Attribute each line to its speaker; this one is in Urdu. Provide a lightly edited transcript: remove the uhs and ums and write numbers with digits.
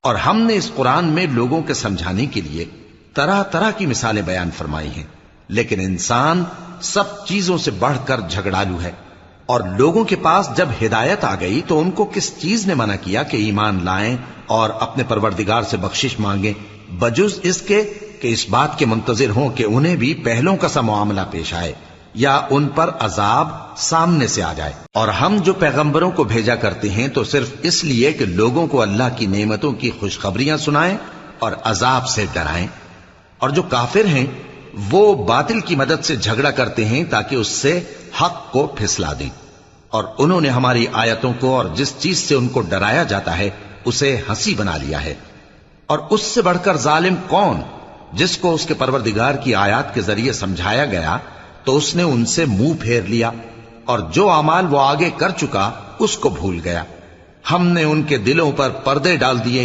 Speaker 1: اور ہم نے اس قرآن میں لوگوں کے سمجھانے کے لیے طرح طرح کی مثالیں بیان فرمائی ہیں، لیکن انسان سب چیزوں سے بڑھ کر جھگڑالو ہے۔ اور لوگوں کے پاس جب ہدایت آ گئی تو ان کو کس چیز نے منع کیا کہ ایمان لائیں اور اپنے پروردگار سے بخشش مانگیں، بجز اس کے کہ اس بات کے منتظر ہوں کہ انہیں بھی پہلوں کا سا معاملہ پیش آئے یا ان پر عذاب سامنے سے آ جائے۔ اور ہم جو پیغمبروں کو بھیجا کرتے ہیں تو صرف اس لیے کہ لوگوں کو اللہ کی نعمتوں کی خوشخبریاں سنائیں اور عذاب سے ڈرائیں۔ اور جو کافر ہیں وہ باطل کی مدد سے جھگڑا کرتے ہیں تاکہ اس سے حق کو پھسلا دیں، اور انہوں نے ہماری آیتوں کو اور جس چیز سے ان کو ڈرایا جاتا ہے اسے ہنسی بنا لیا ہے۔ اور اس سے بڑھ کر ظالم کون، جس کو اس کے پروردگار کی آیات کے ذریعے سمجھایا گیا تو اس نے ان سے منہ پھیر لیا، اور جو اعمال وہ آگے کر چکا اس کو بھول گیا۔ ہم نے ان کے دلوں پر پردے ڈال دیے